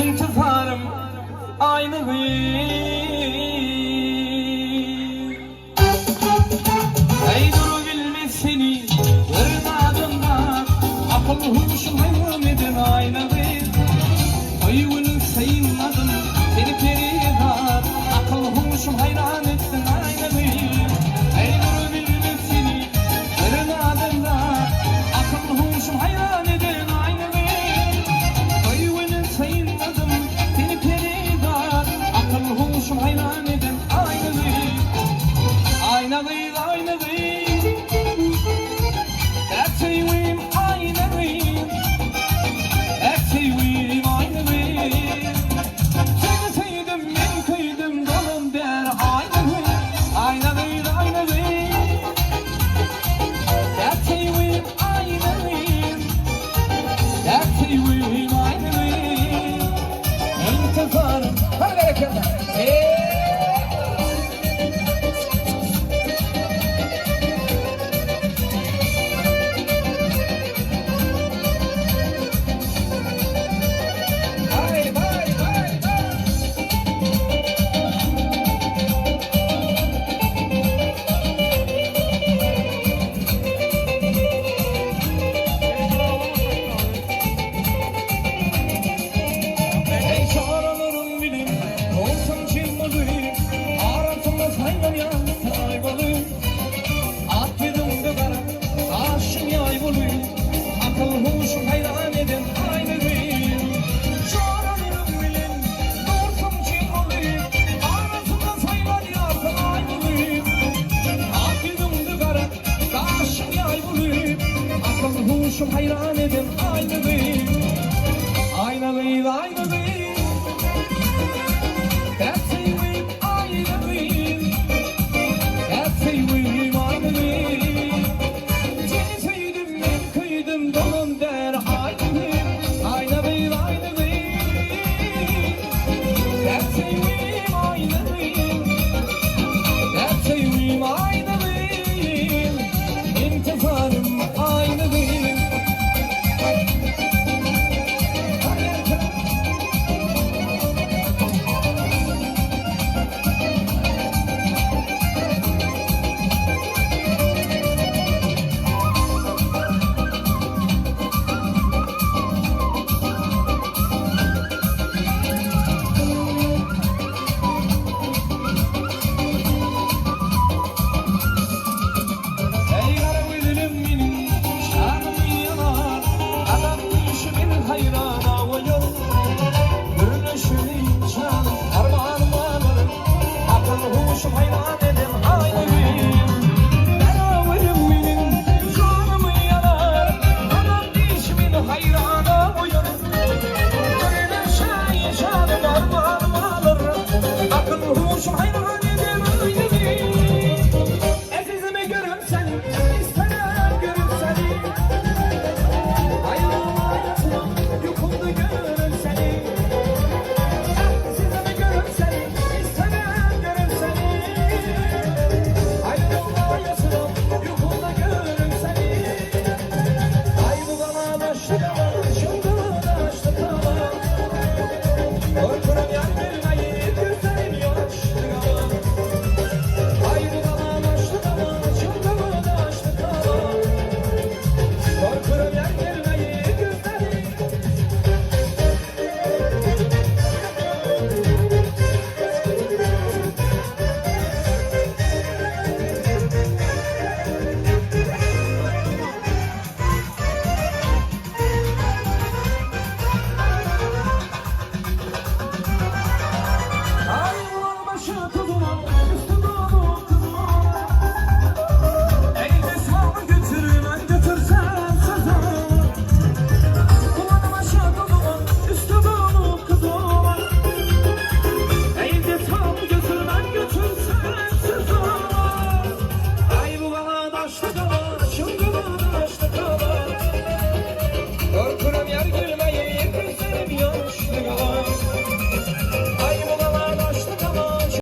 İntizarım aynı ey duru bilmez seni ırnadımda akıl huşum hayvan eden aynı hayvanı sayılmadım seni periyedar akıl huşum hayran etsin aynı ey duru bilmez seni ırnadımda akıl huşum hayran eden aynı hayvanı sayılmadım seni periyedar akıl huşum hayran eden aynı aynı Eksiğim aynı eksiğim aynı seni sevdim ben kıydım dalım der aynı aynı eksiğim aynı eksiğim aynı intizarım hadi hareketler huşum hayran edin aynı değil aynı değil aynı değil eksiğim aynı değil eksiğim aynı değil seni sevdim ben kıydım dalım der aynı değil aynı değil aynı değil eksiğim aynı değil eksiğim aynı değil intizarım aynı değil hayran